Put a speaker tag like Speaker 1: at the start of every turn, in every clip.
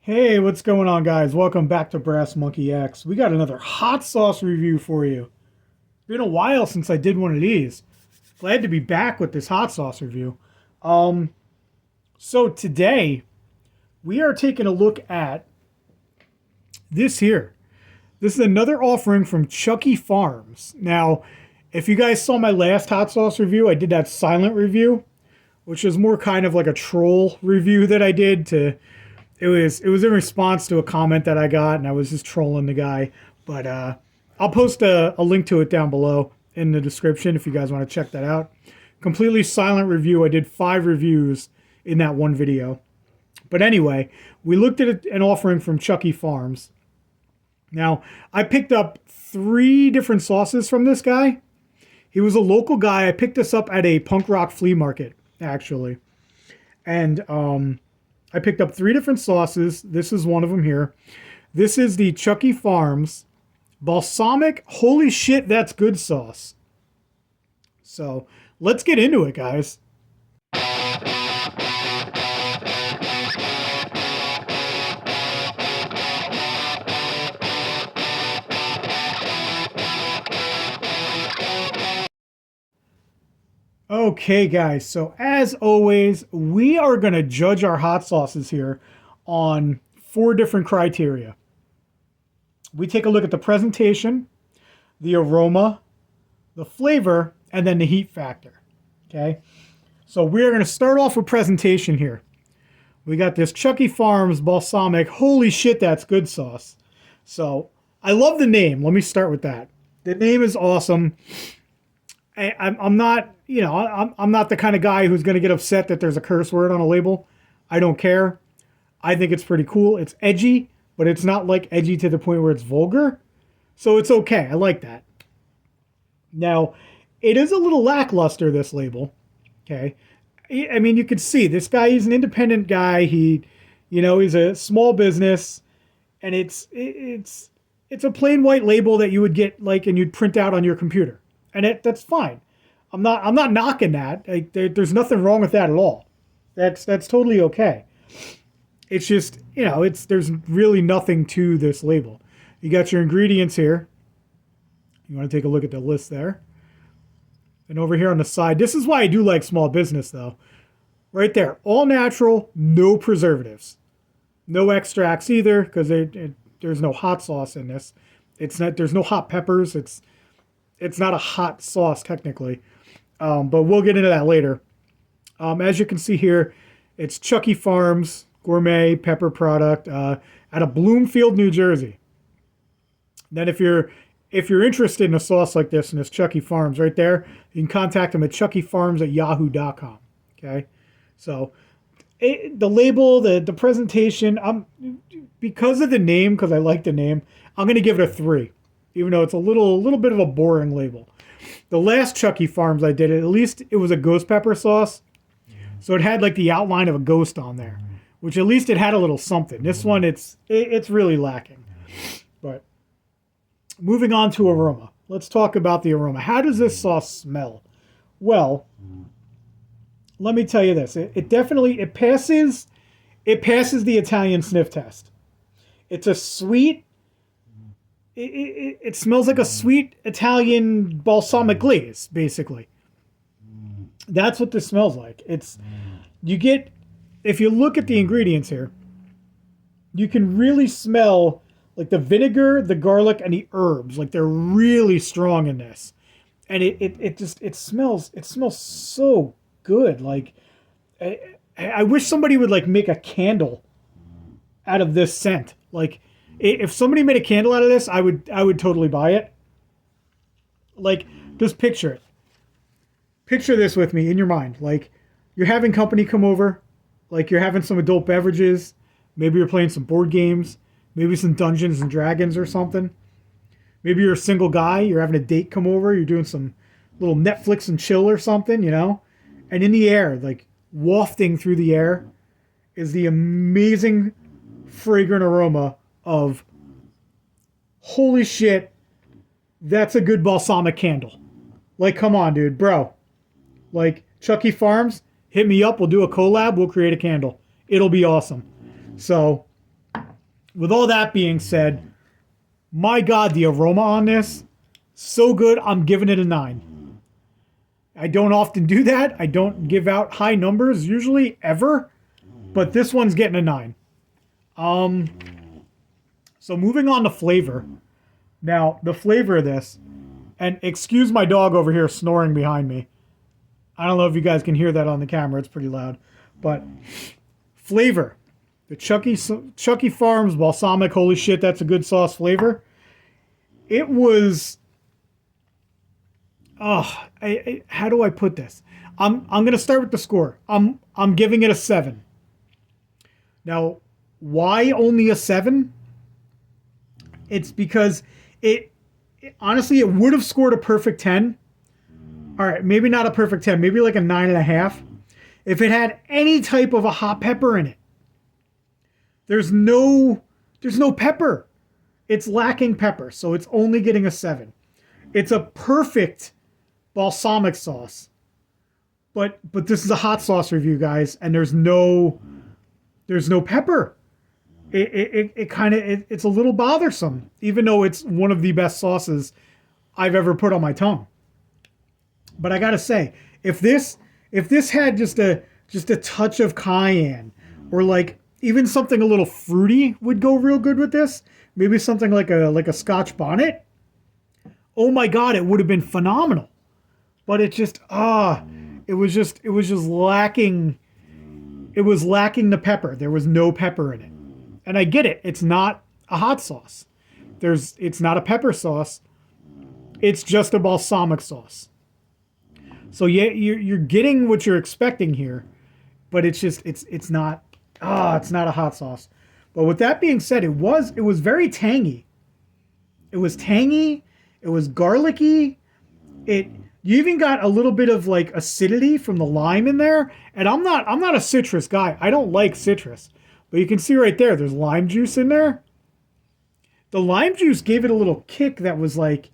Speaker 1: Hey, what's going on, guys? Welcome back to Brass Monkey X. We got another hot sauce review for you. It's been a while since I did one of these. Glad to be back with this hot sauce review. Um, so today we are taking a look at this here. This is another offering from Chucky Farms. Now, if you guys saw my last hot sauce review, I did that silent review, which is more kind of like a troll review that I did to. It was in response to a comment that I got, and I was just trolling the guy. But I'll post a link to it down below in the description if you guys want to check that out. Completely silent review. I did 5 reviews in that one video. But anyway, we looked at an offering from Chucky Farms. Now, I picked up 3 different sauces from this guy. He was a local guy. I picked this up at a punk rock flea market, actually. And I picked up 3 different sauces. This is one of them here. This is the Chucky Farms Balsamic Holy Shit That's Good sauce. So let's get into it, guys. Okay, guys, so as always, we are going to judge our hot sauces here on 4 different criteria. We take a look at the presentation, the aroma, the flavor, and then the heat factor. Okay, so we're going to start off with presentation here. We got this Chucky Farms Balsamic Holy Shit That's Good sauce. So I love the name. Let me start with that. The name is awesome. I'm not, I'm not the kind of guy who's going to get upset that there's a curse word on a label. I don't care. I think it's pretty cool. It's edgy, but it's not like edgy to the point where it's vulgar. So it's okay. I like that. Now, it is a little lackluster, this label. Okay. I mean, you can see this guy, he's an independent guy. He's a small business, and it's a plain white label that you would get and you'd print out on your computer. And that's fine. I'm not knocking that. There's nothing wrong with that at all. That's totally okay. It's just, there's really nothing to this label. You got your ingredients here. You want to take a look at the list there. And over here on the side, this is why I do like small business though. Right there, all natural, no preservatives. No extracts either, because there's no hot sauce in this. There's no hot peppers. It's not a hot sauce technically, but we'll get into that later. As you can see here, it's Chucky Farms gourmet pepper product out of Bloomfield, New Jersey. Then if you're interested in a sauce like this, and it's Chucky Farms right there, you can contact them at chuckyfarms@yahoo.com. Okay, so the label, the presentation, because of the name, because I like the name, I'm going to give it a 3. Even though it's a little bit of a boring label. The last Chucky Farms I did, at least it was a ghost pepper sauce. So it had like the outline of a ghost on there, which at least it had a little something. This one, it's really lacking. But moving on to aroma. Let's talk about the aroma. How does this sauce smell? Well, let me tell you this. It definitely passes the Italian sniff test. It's a sweet, it smells like a sweet Italian balsamic glaze, basically. That's what this smells like. If you look at the ingredients here, you can really smell like the vinegar, the garlic, and the herbs. Like they're really strong in this. And it smells so good. Like I wish somebody would like make a candle out of this scent. Like, if somebody made a candle out of this, I would totally buy it. Like, just picture it. Picture this with me in your mind. Like, you're having company come over. Like, you're having some adult beverages. Maybe you're playing some board games. Maybe some Dungeons and Dragons or something. Maybe you're a single guy. You're having a date come over. You're doing some little Netflix and chill or something, And in the air, like, wafting through the air is the amazing fragrant aroma of, holy shit, that's a good balsamic candle. Like, come on, dude, bro. Like, Chucky Farms, hit me up. We'll do a collab. We'll create a candle. It'll be awesome. So, with all that being said, my God, the aroma on this, so good. I'm giving it a 9. I don't often do that. I don't give out high numbers usually, ever. But this one's getting a 9. So moving on to flavor. Now, the flavor of this, and excuse my dog over here snoring behind me. I don't know if you guys can hear that on the camera. It's pretty loud. But flavor. The Chucky Farms Balsamic, holy shit, that's a good sauce flavor. It was... Oh, how do I put this? I'm going to start with the score. I'm giving it a 7. Now, why only a 7? It's because honestly, it would have scored a perfect 10. All right, maybe not a perfect 10, maybe like a 9.5. If it had any type of a hot pepper in it. There's no pepper. It's lacking pepper, so it's only getting a 7. It's a perfect balsamic sauce. But this is a hot sauce review, guys, and there's no pepper. It's a little bothersome, even though it's one of the best sauces I've ever put on my tongue. But I gotta say, if this had just a touch of cayenne, or like even something a little fruity would go real good with this. Maybe something like a Scotch bonnet. Oh my God, it would have been phenomenal. But it just it was just lacking. It was lacking the pepper. There was no pepper in it. And I get it. It's not a hot sauce. It's not a pepper sauce. It's just a balsamic sauce. So yeah, you're getting what you're expecting here, but it's not a hot sauce. But with that being said, it was very tangy. It was tangy, it was garlicky. You even got a little bit of like acidity from the lime in there. And I'm not a citrus guy. I don't like citrus. But you can see right there, there's lime juice in there. The lime juice gave it a little kick that was like,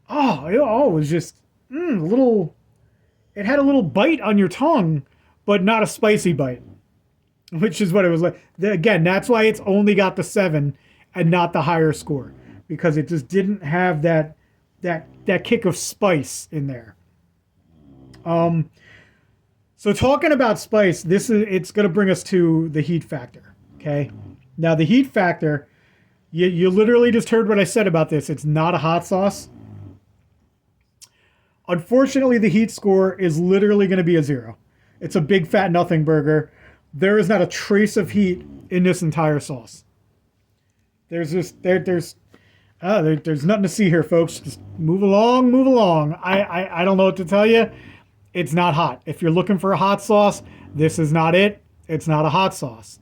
Speaker 1: it was just a little, it had a little bite on your tongue, but not a spicy bite, which is what it was like. Again, that's why it's only got the 7 and not the higher score, because it just didn't have that kick of spice in there. So talking about spice, it's going to bring us to the heat factor. Okay. Now the heat factor, you literally just heard what I said about this. It's not a hot sauce. Unfortunately, the heat score is literally going to be a 0. It's a big fat nothing burger. There is not a trace of heat in this entire sauce. There's nothing to see here, folks. Just move along, move along. I don't know what to tell you. It's not hot. If you're looking for a hot sauce, this is not it. It's not a hot sauce.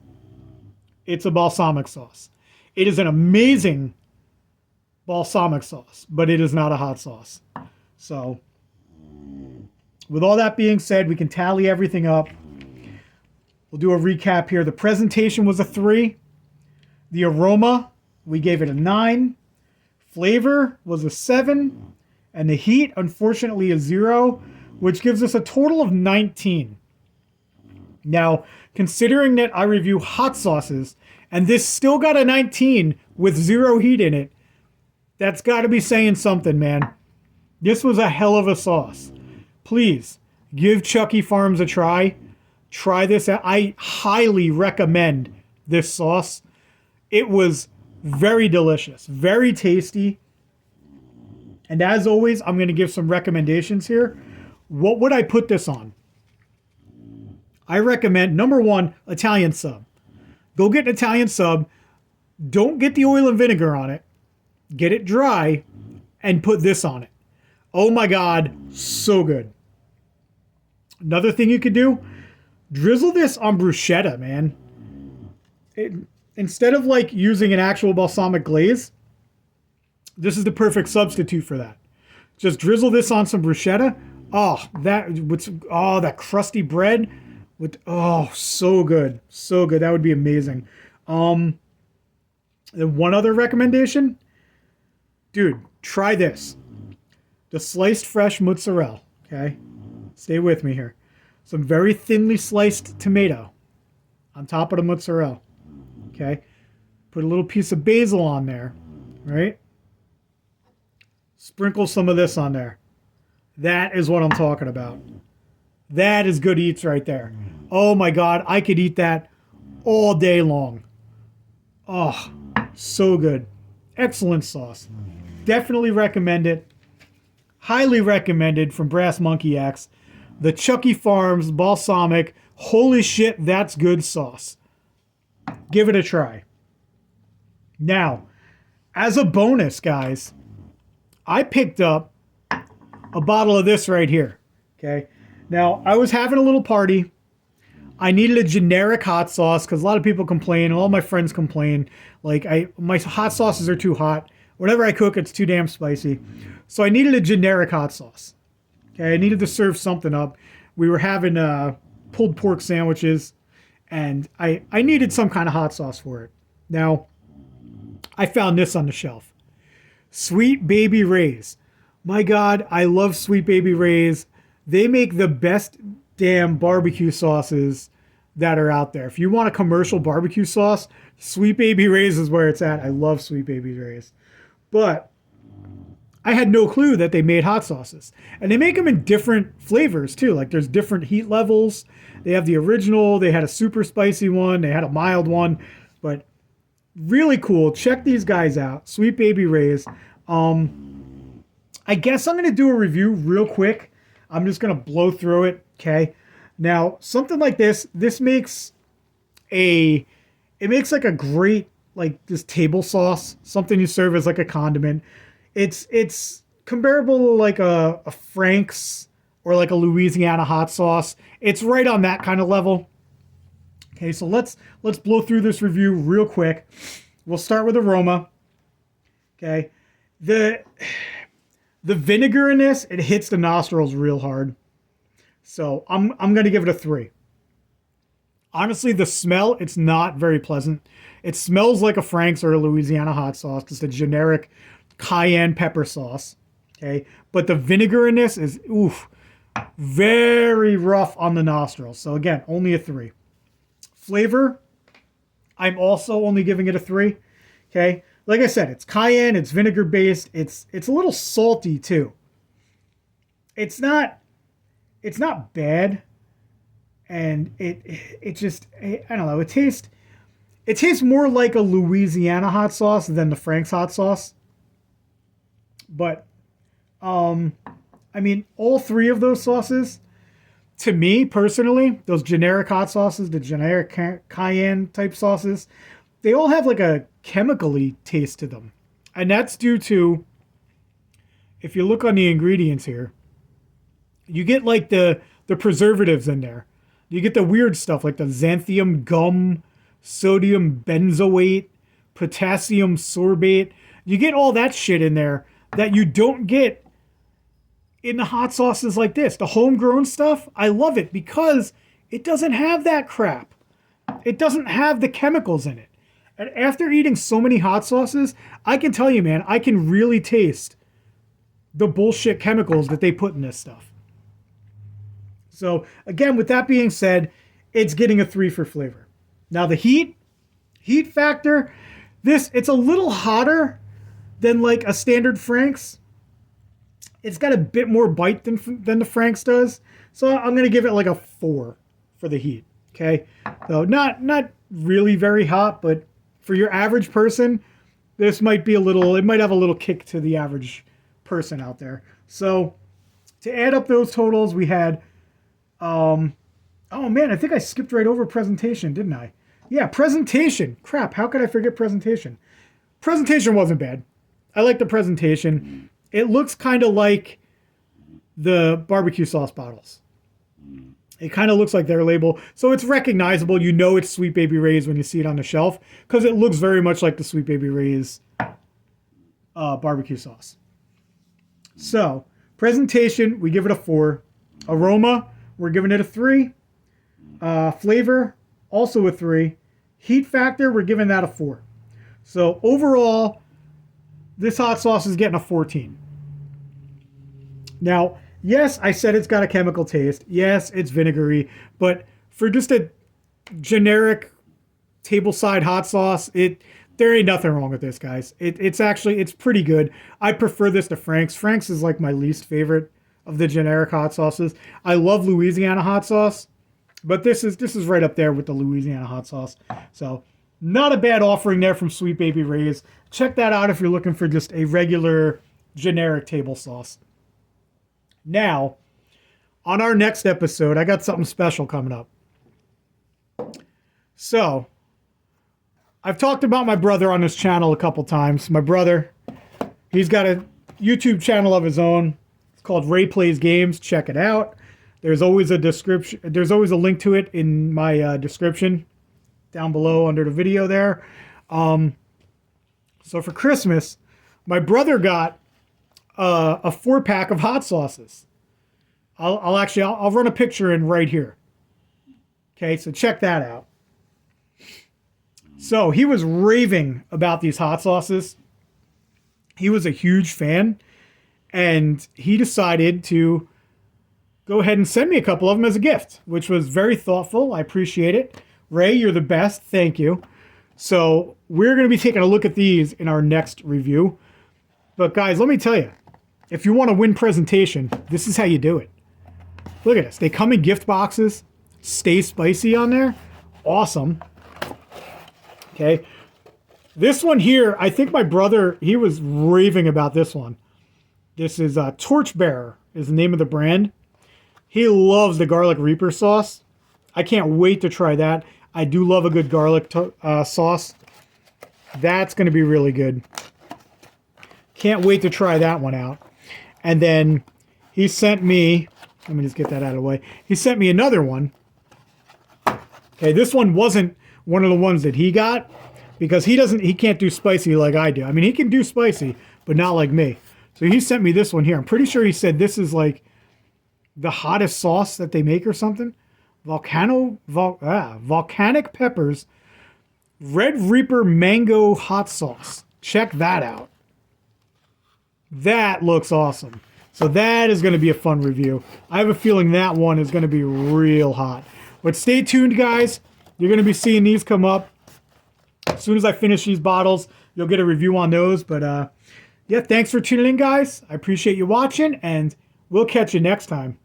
Speaker 1: It's a balsamic sauce. It is an amazing balsamic sauce, but it is not a hot sauce. So, with all that being said, we can tally everything up. We'll do a recap here. The presentation was a 3. The aroma, we gave it a 9. Flavor was a 7. And the heat, unfortunately, a 0, which gives us a total of 19. Now, considering that I review hot sauces, and this still got a 19 with 0 heat in it, that's got to be saying something, man. This was a hell of a sauce. Please, give Chucky Farms a try. Try this. I highly recommend this sauce. It was very delicious, very tasty. And as always, I'm going to give some recommendations here. What would I put this on? I recommend, number 1, Italian sub. Go get an Italian sub. Don't get the oil and vinegar on it. Get it dry and put this on it. Oh my God, so good. Another thing you could do, drizzle this on bruschetta, man. Instead of like using an actual balsamic glaze, this is the perfect substitute for that. Just drizzle this on some bruschetta. That crusty bread with, so good. So good. That would be amazing. And one other recommendation, dude, try this. The sliced fresh mozzarella, okay? Stay with me here. Some very thinly sliced tomato on top of the mozzarella, okay? Put a little piece of basil on there, right? Sprinkle some of this on there. That is what I'm talking about. That is good eats right there. Oh my God, I could eat that all day long. Oh, so good. Excellent sauce. Definitely recommend it. Highly recommended from Brass Monkey X. The Chucky Farms Balsamic. Holy shit, that's good sauce. Give it a try. Now, as a bonus, guys, I picked up a bottle of this right here. Okay. Now, I was having a little party. I needed a generic hot sauce because a lot of people complain. All my friends complain. Like, my hot sauces are too hot. Whenever I cook, it's too damn spicy. So I needed a generic hot sauce. Okay. I needed to serve something up. We were having pulled pork sandwiches, and I needed some kind of hot sauce for it. Now, I found this on the shelf. Sweet Baby Ray's. My God, I love Sweet Baby Ray's. They make the best damn barbecue sauces that are out there. If you want a commercial barbecue sauce, Sweet Baby Ray's is where it's at. I love Sweet Baby Ray's. But I had no clue that they made hot sauces. And they make them in different flavors too. Like there's different heat levels. They have the original, they had a super spicy one, they had a mild one. But really cool. Check these guys out. Sweet Baby Ray's. I guess I'm going to do a review real quick. I'm just going to blow through it. Okay. Now, something like this makes it makes like a great, like this table sauce, something you serve as like a condiment. It's comparable to like a Frank's or like a Louisiana hot sauce. It's right on that kind of level. Okay, so let's blow through this review real quick. We'll start with Aroma. Okay. The vinegar in this, it hits the nostrils real hard. So I'm going to give it a 3. Honestly, the smell, it's not very pleasant. It smells like a Frank's or a Louisiana hot sauce. It's a generic cayenne pepper sauce. Okay. But the vinegar in this is, very rough on the nostrils. So again, only a 3. Flavor, I'm also only giving it a 3. Okay. Like I said, it's cayenne, it's vinegar based. It's a little salty too. It's not bad. And it just, I don't know, it tastes more like a Louisiana hot sauce than the Frank's hot sauce. But I mean, all 3 of those sauces, to me personally, those generic hot sauces, the generic cayenne type sauces, they all have like a chemically taste to them. And that's due to, if you look on the ingredients here, you get like the preservatives in there. You get the weird stuff like the xanthium gum, sodium benzoate, potassium sorbate. You get all that shit in there that you don't get in the hot sauces like this. The homegrown stuff, I love it because it doesn't have that crap. It doesn't have the chemicals in it. And after eating so many hot sauces, I can tell you, man, I can really taste the bullshit chemicals that they put in this stuff. So again, with that being said, it's getting a 3 for flavor. Now the heat factor, it's a little hotter than like a standard Frank's. It's got a bit more bite than the Frank's does. So I'm going to give it like a 4 for the heat. Okay. So not really very hot, but for your average person, this might be it might have a little kick to the average person out there. So to add up those totals, we had, oh man, I think I skipped right over presentation, didn't I? Yeah, presentation. Crap, how could I forget presentation? Presentation wasn't bad. I like the presentation. It looks kind of like the barbecue sauce bottles. It kind of looks like their label. So it's recognizable. You know it's Sweet Baby Ray's when you see it on the shelf because it looks very much like the Sweet Baby Ray's barbecue sauce. So presentation, we give it a 4. Aroma, we're giving it a 3. Flavor, also a 3. Heat factor, we're giving that a 4. So overall, this hot sauce is getting a 14. Now, yes, I said it's got a chemical taste. Yes, it's vinegary. But for just a generic tableside hot sauce, There ain't nothing wrong with this, guys. It's pretty good. I prefer this to Frank's. Frank's is like my least favorite of the generic hot sauces. I love Louisiana hot sauce, but this is right up there with the Louisiana hot sauce. So not a bad offering there from Sweet Baby Ray's. Check that out if you're looking for just a regular generic table sauce. Now, on our next episode, I got something special coming up. So, I've talked about my brother on this channel a couple times. My brother, he's got a YouTube channel of his own. It's called Ray Plays Games. Check it out. There's always a description. There's always a link to it in my description down below under the video there. So for Christmas, my brother got a 4-pack of hot sauces. I'll run a picture in right here. Okay, so check that out. So he was raving about these hot sauces. He was a huge fan, and he decided to go ahead and send me a couple of them as a gift, which was very thoughtful. I appreciate it. Ray, you're the best. Thank you. So we're going to be taking a look at these in our next review. But guys, let me tell you, if you want to win presentation, this is how you do it. Look at this. They come in gift boxes. Stay spicy on there. Awesome. Okay. This one here, I think my brother, he was raving about this one. This is Torchbearer is the name of the brand. He loves the garlic reaper sauce. I can't wait to try that. I do love a good garlic sauce. That's going to be really good. Can't wait to try that one out. And then he sent me, let me just get that out of the way. He sent me another one. Okay, this one wasn't one of the ones that he got because he can't do spicy like I do. I mean, he can do spicy, but not like me. So he sent me this one here. I'm pretty sure he said this is like the hottest sauce that they make or something. Volcanic peppers, Red Reaper mango hot sauce. Check that out. That looks awesome. So that is going to be a fun review. I have a feeling that one is going to be real hot. But stay tuned, guys. You're going to be seeing these come up. As soon as I finish these bottles, you'll get a review on those. But yeah, thanks for tuning in, guys. I appreciate you watching, and we'll catch you next time.